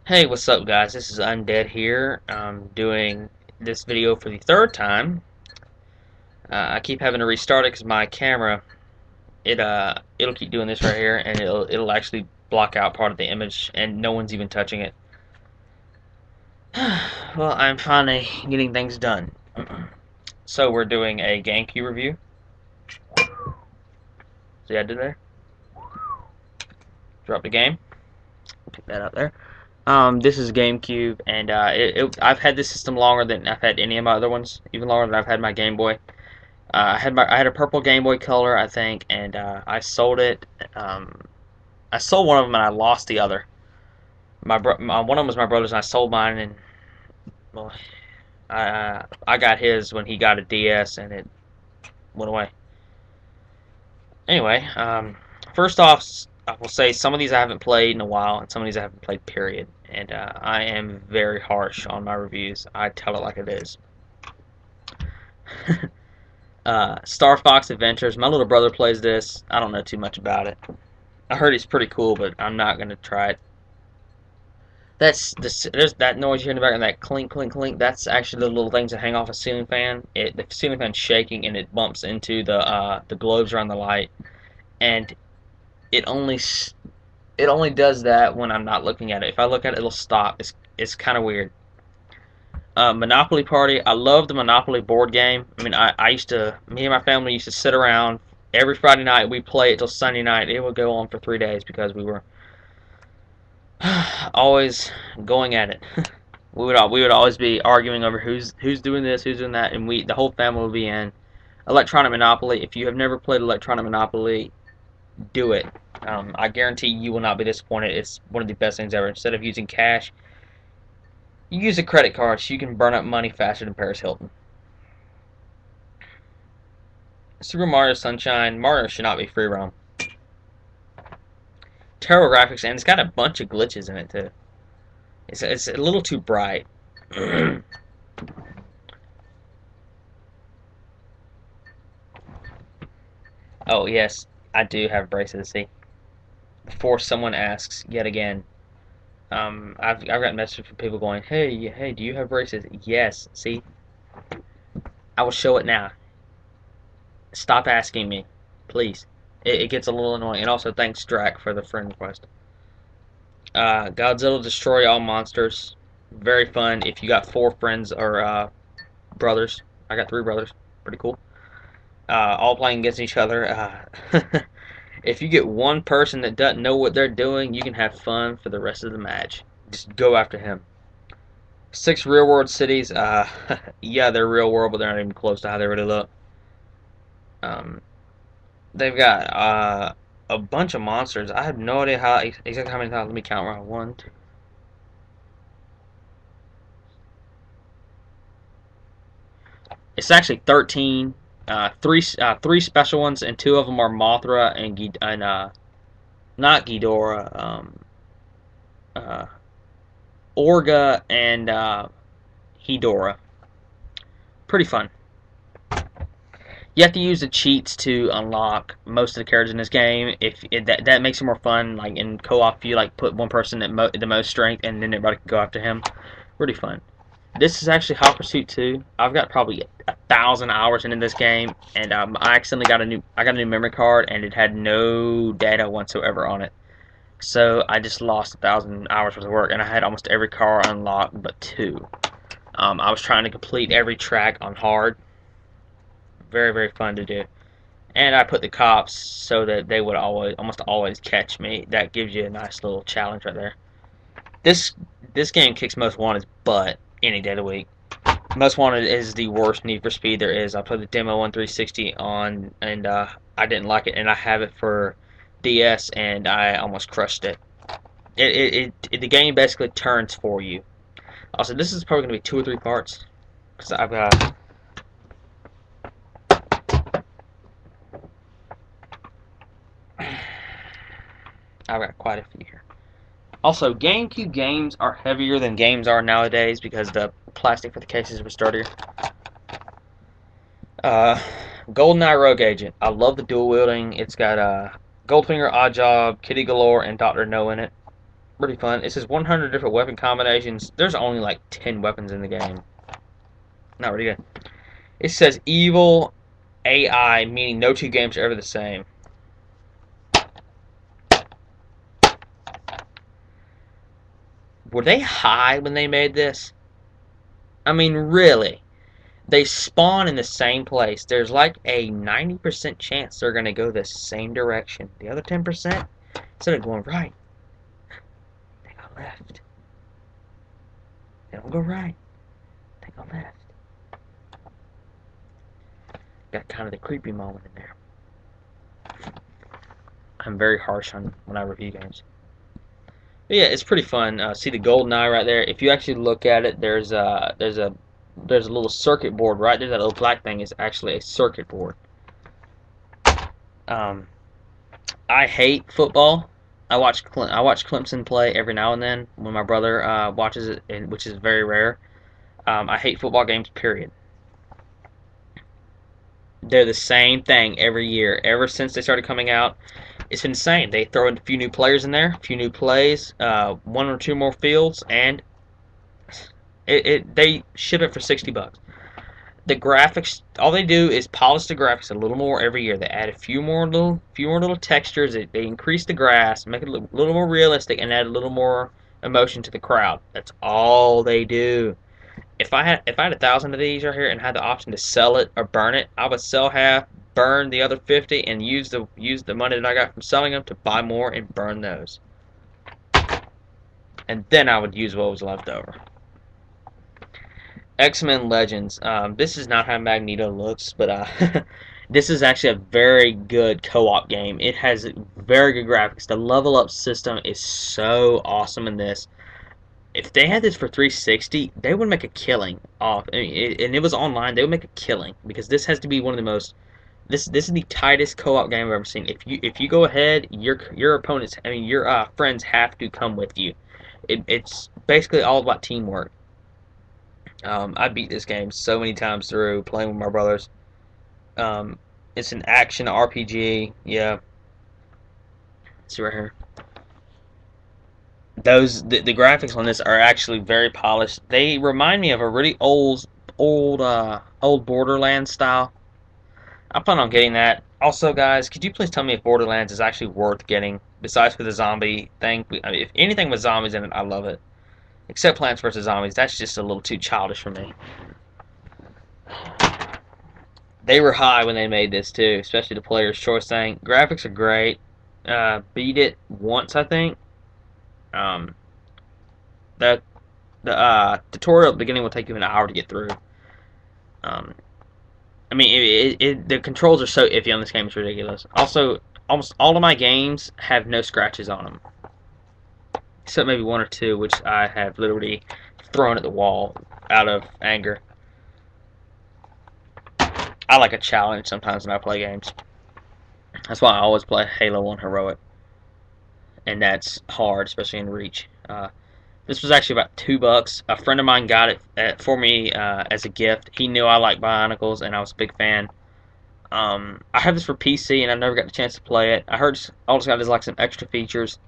Hey, what's up, guys? This is Undead here. I'm doing this video for the third time. I keep having to restart it because my camera it'll keep doing this right here, and it'll actually block out part of the image, and no one's even touching it. Well, I'm finally getting things done. So we're doing a GameCube review. See what I did there? Drop the game. Pick that up there. This is GameCube, and I've had this system longer than I've had any of my other ones, even longer than I've had my Game Boy. I had a purple Game Boy Color, I think, and I sold it. I sold one of them and I lost the other. One of them was my brother's, and I sold mine, and well, I got his when he got a DS, and it went away. Anyway, first off, I will say some of these I haven't played in a while, and some of these I haven't played. Period. And I am very harsh on my reviews. I tell it like it is. Star Fox Adventures. My little brother plays this. I don't know too much about it. I heard it's pretty cool, but I'm not gonna try it. There's that noise you hear in the background, that clink, clink, clink. That's actually the little things that hang off a ceiling fan. The ceiling fan's shaking and it bumps into the globes around the light, and it only it only does that when I'm not looking at it. If I look at it, it'll stop. It's kind of weird. Monopoly Party. I love the Monopoly board game. I mean, I used to, me and my family used to sit around every Friday night. We play it till Sunday night. It would go on for 3 days because we were always going at it. We would always be arguing over who's doing this, who's doing that, and the whole family would be in. Electronic Monopoly. If you have never played Electronic Monopoly, do it. I guarantee you will not be disappointed. It's one of the best things ever. Instead of using cash, you use a credit card so you can burn up money faster than Paris Hilton. Super Mario Sunshine. Mario should not be free roam. Terrible graphics, and it's got a bunch of glitches in it too. It's a little too bright. Oh yes, I do have braces. See, before someone asks yet again, I've got messages from people going, hey, do you have braces? Yes. See, I will show it now. Stop asking me, please. It gets a little annoying. And also, thanks Drac for the friend request. Godzilla Destroy All Monsters. Very fun if you got 4 friends or brothers. I got 3 brothers. Pretty cool. All playing against each other. If you get one person that doesn't know what they're doing, you can have fun for the rest of the match. Just go after him. 6 real world cities. Yeah, they're real world, but they're not even close to how they really look. Um, they've got a bunch of monsters. I have no idea exactly how many times. Let me count. Around one, two. It's actually 13. Three special ones, and 2 of them are Mothra and not Ghidorah. Uh, Orga and Hedorah. Pretty fun. You have to use the cheats to unlock most of the characters in this game. That makes it more fun. Like in co-op, if you like put one person at the most strength, and then everybody can go after him. Pretty fun. This is actually Hot Pursuit 2. I've got probably 1,000 hours into this game, and I accidentally got a new memory card, and it had no data whatsoever on it. So I just lost 1,000 hours worth of work, and I had almost every car unlocked but 2. I was trying to complete every track on hard. Very, very fun to do. And I put the cops so that they would almost always catch me. That gives you a nice little challenge right there. This game kicks Most Wanted's butt any day of the week. Most Wanted is the worst Need for Speed there is. I played the demo on 360 and I didn't like it, and I have it for DS, and I almost crushed it. The game basically turns for you. Also, this is probably going to be 2 or 3 parts because I've got quite a few here. Also, GameCube games are heavier than games are nowadays because the plastic for the cases was sturdier. GoldenEye Rogue Agent. I love the dual wielding. It's got Goldfinger, Oddjob, Kitty Galore, and Dr. No in it. Pretty fun. It says 100 different weapon combinations. There's only like 10 weapons in the game. Not really good. It says evil AI, meaning no two games are ever the same. Were they high when they made this? I mean, really? They spawn in the same place. There's like a 90% chance they're going to go the same direction. The other 10%, instead of going right, they go left. They don't go right, they go left. Got kind of the creepy moment in there. I'm very harsh on when I review games. But yeah, it's pretty fun. See the golden eye right there. If you actually look at it, there's a little circuit board right there. That little black thing is actually a circuit board. I hate football. I watch Clemson play every now and then when my brother watches it, which is very rare. I hate football games. Period. They're the same thing every year. Ever since they started coming out, it's been the same. They throw in a few new players in there, a few new plays, one or two more fields, and they ship it for $60. The graphics, all they do is polish the graphics a little more every year. They add a few more little textures. They increase the grass, make it a little more realistic, and add a little more emotion to the crowd. That's all they do. If I had 1,000 of these right here and had the option to sell it or burn it, I would sell half, burn the other 50, and use the money that I got from selling them to buy more and burn those. And then I would use what was left over. X-Men Legends. This is not how Magneto looks, but this is actually a very good co-op game. It has very good graphics. The level up system is so awesome in this. If they had this for 360, they would make a killing off. I mean, and it was online, they would make a killing because this has to be one of the most. This is the tightest co-op game I've ever seen. If you go ahead, your opponents, I mean your friends have to come with you. It's basically all about teamwork. I beat this game so many times through playing with my brothers. It's an action RPG. Yeah, see right here. The graphics on this are actually very polished. They remind me of a really old Borderlands style. I plan on getting that. Also, guys, could you please tell me if Borderlands is actually worth getting? Besides for the zombie thing, I mean, if anything with zombies in it, I love it. Except Plants vs Zombies, that's just a little too childish for me. They were high when they made this too, especially the player's choice thing. Graphics are great. Beat it once, I think. Um, the tutorial at the beginning will take you an hour to get through. I mean, the controls are so iffy on this game; it's ridiculous. Also, almost all of my games have no scratches on them, except maybe one or two, which I have literally thrown at the wall out of anger. I like a challenge sometimes when I play games. That's why I always play Halo on Heroic, and that's hard, especially in Reach. This was actually about $2. A friend of mine got it for me as a gift. He knew I liked Bionicles, and I was a big fan. I have this for PC, and I never got the chance to play it. I heard all it's got is like some extra features.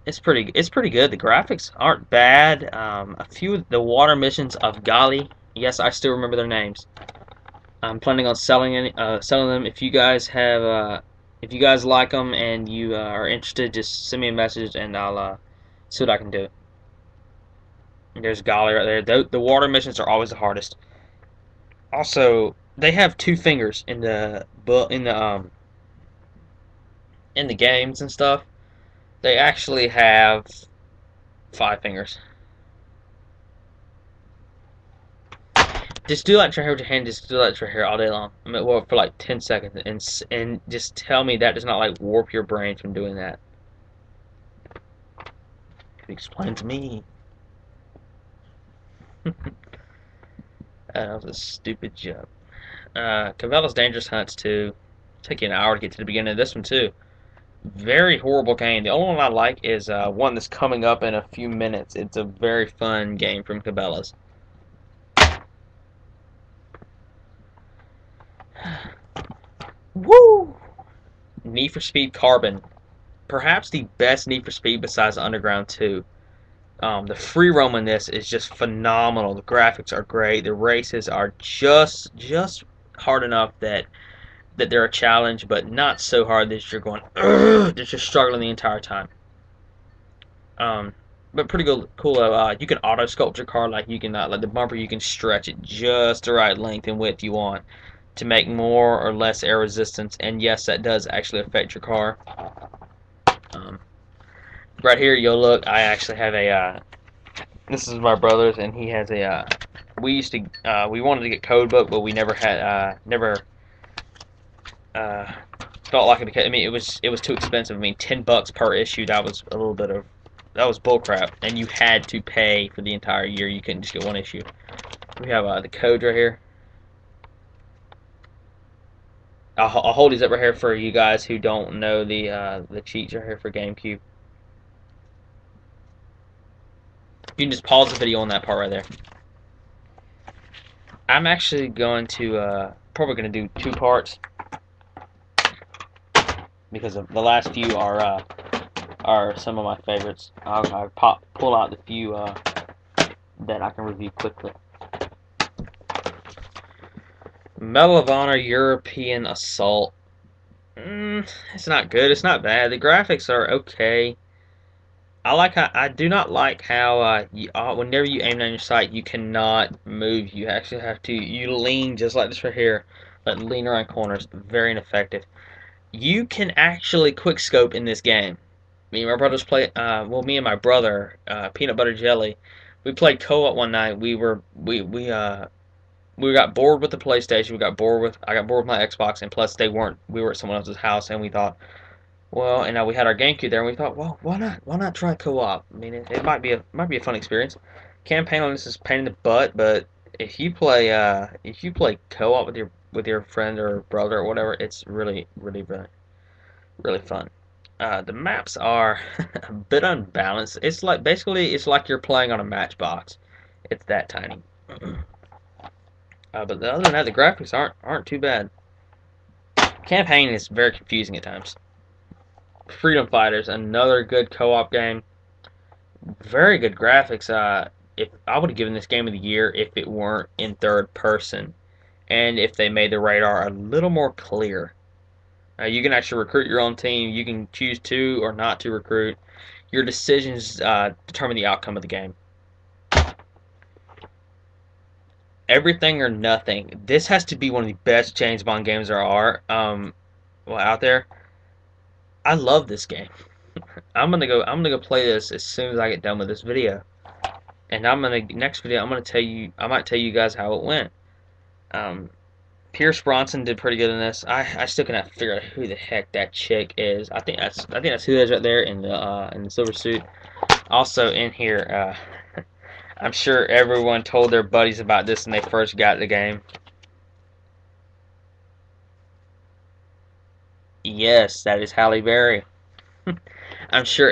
It's pretty good. The graphics aren't bad. A few of the water missions of Gali, yes, I still remember their names. I'm planning on selling them. If you guys like them and you are interested, just send me a message, and I'll see what I can do. There's Golly right there. The water missions are always the hardest. Also, they have 2 fingers in the games and stuff. They actually have 5 fingers. Just do that right with your hand. Just do that right here all day long. I mean, well, for like 10 seconds, and just tell me that does not like warp your brain from doing that. Explain to me. That was a stupid joke. Cabela's Dangerous Hunts 2. Take you an hour to get to the beginning of this one too. Very horrible game. The only one I like is one that's coming up in a few minutes. It's a very fun game from Cabela's. Woo! Need for Speed Carbon. perhaps the best Need for Speed besides Underground 2. The free roam in this is just phenomenal. The graphics are great. The races are just hard enough that they're a challenge, but not so hard that you're going, ugh, that you're struggling the entire time. Um, but pretty cool. You can auto sculpt your car, like you can like the bumper, you can stretch it just the right length and width you want to make more or less air resistance. And yes, that does actually affect your car. Um, right here, you'll look. I actually have a. This is my brother's, and he has a. We used to. We wanted to get code book, but we never had. Never. Uh, Felt like it. I mean, it was too expensive. I mean, $10 per issue. That was a little bit of. That was bullcrap, and you had to pay for the entire year. You couldn't just get one issue. We have the codes right here. I'll hold these up right here for you guys who don't know the cheats right here for GameCube. You can just pause the video on that part right there. I'm actually going to probably going to do 2 parts because the last few are some of my favorites. I'll pull out the few that I can review quickly. Medal of Honor European Assault. It's not good. It's not bad. The graphics are okay. I do not like how whenever you aim down your sight, you cannot move. You actually have to lean just like this right here, but lean around corners. Very ineffective. You can actually quick scope in this game. Me and my brothers play. Me and my brother, Peanut Butter Jelly, we played co-op one night. We got bored with the PlayStation. I got bored with my Xbox, and plus we were at someone else's house, and we thought, well, and we had our GameCube there, and we thought, well, why not? Why not try co-op? I mean, it might be a fun experience. Campaign on this is pain in the butt, but if you play co-op with your friend or brother or whatever, it's really fun. The maps are a bit unbalanced. It's like you're playing on a Matchbox. It's that tiny. But other than that, the graphics aren't too bad. Campaign is very confusing at times. Freedom Fighters, another good co-op game. Very good graphics. If I would have given this game of the year if it weren't in third person, and if they made the radar a little more clear. You can actually recruit your own team. You can choose to or not to recruit. Your decisions determine the outcome of the game. Everything or Nothing. This has to be one of the best James Bond games there are out there. I love this game. I'm gonna go play this as soon as I get done with this video. And next video I might tell you guys how it went. Pierce Bronson did pretty good in this. I still cannot figure out who the heck that chick is. I think that's who that is right there in the silver suit. Also in here, I'm sure everyone told their buddies about this when they first got the game. Yes, that is Halle Berry. I'm sure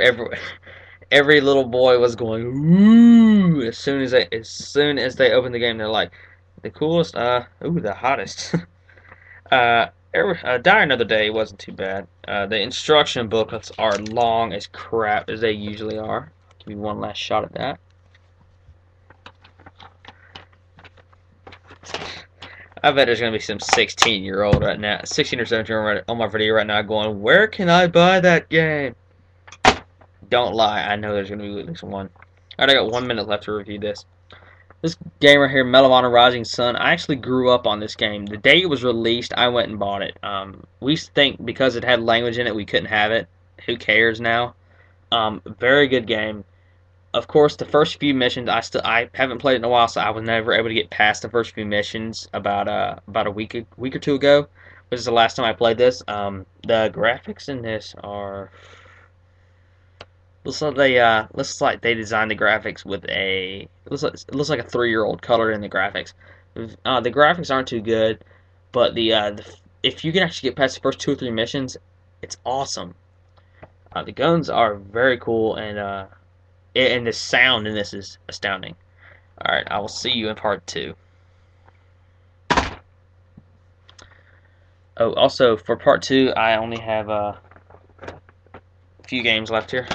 every little boy was going ooh as soon as they opened the game. They're like, the coolest, ooh, the hottest. Die Another Day wasn't too bad. The instruction booklets are long as crap, as they usually are. Give me one last shot at that. I bet there's going to be some 16-year-old right now, 16 or 17-year-old on my video right now going, where can I buy that game? Don't lie, I know there's going to be at least one. Alright, I got 1 minute left to review this. This game right here, Medal of Honor Rising Sun, I actually grew up on this game. The day it was released, I went and bought it. We used to think because it had language in it, we couldn't have it. Who cares now? Very good game. Of course, the first few missions, I haven't played it in a while, so I was never able to get past the first few missions about a week or two ago, which is the last time I played this. The graphics in this are looks like they designed the graphics with it looks like a 3-year-old colored in the graphics. The graphics aren't too good, but if you can actually get past the first 2 or 3 missions, it's awesome. The guns are very cool, and the sound in this is astounding. Alright, I will see you in part 2. Oh, also, for part 2, I only have few games left here.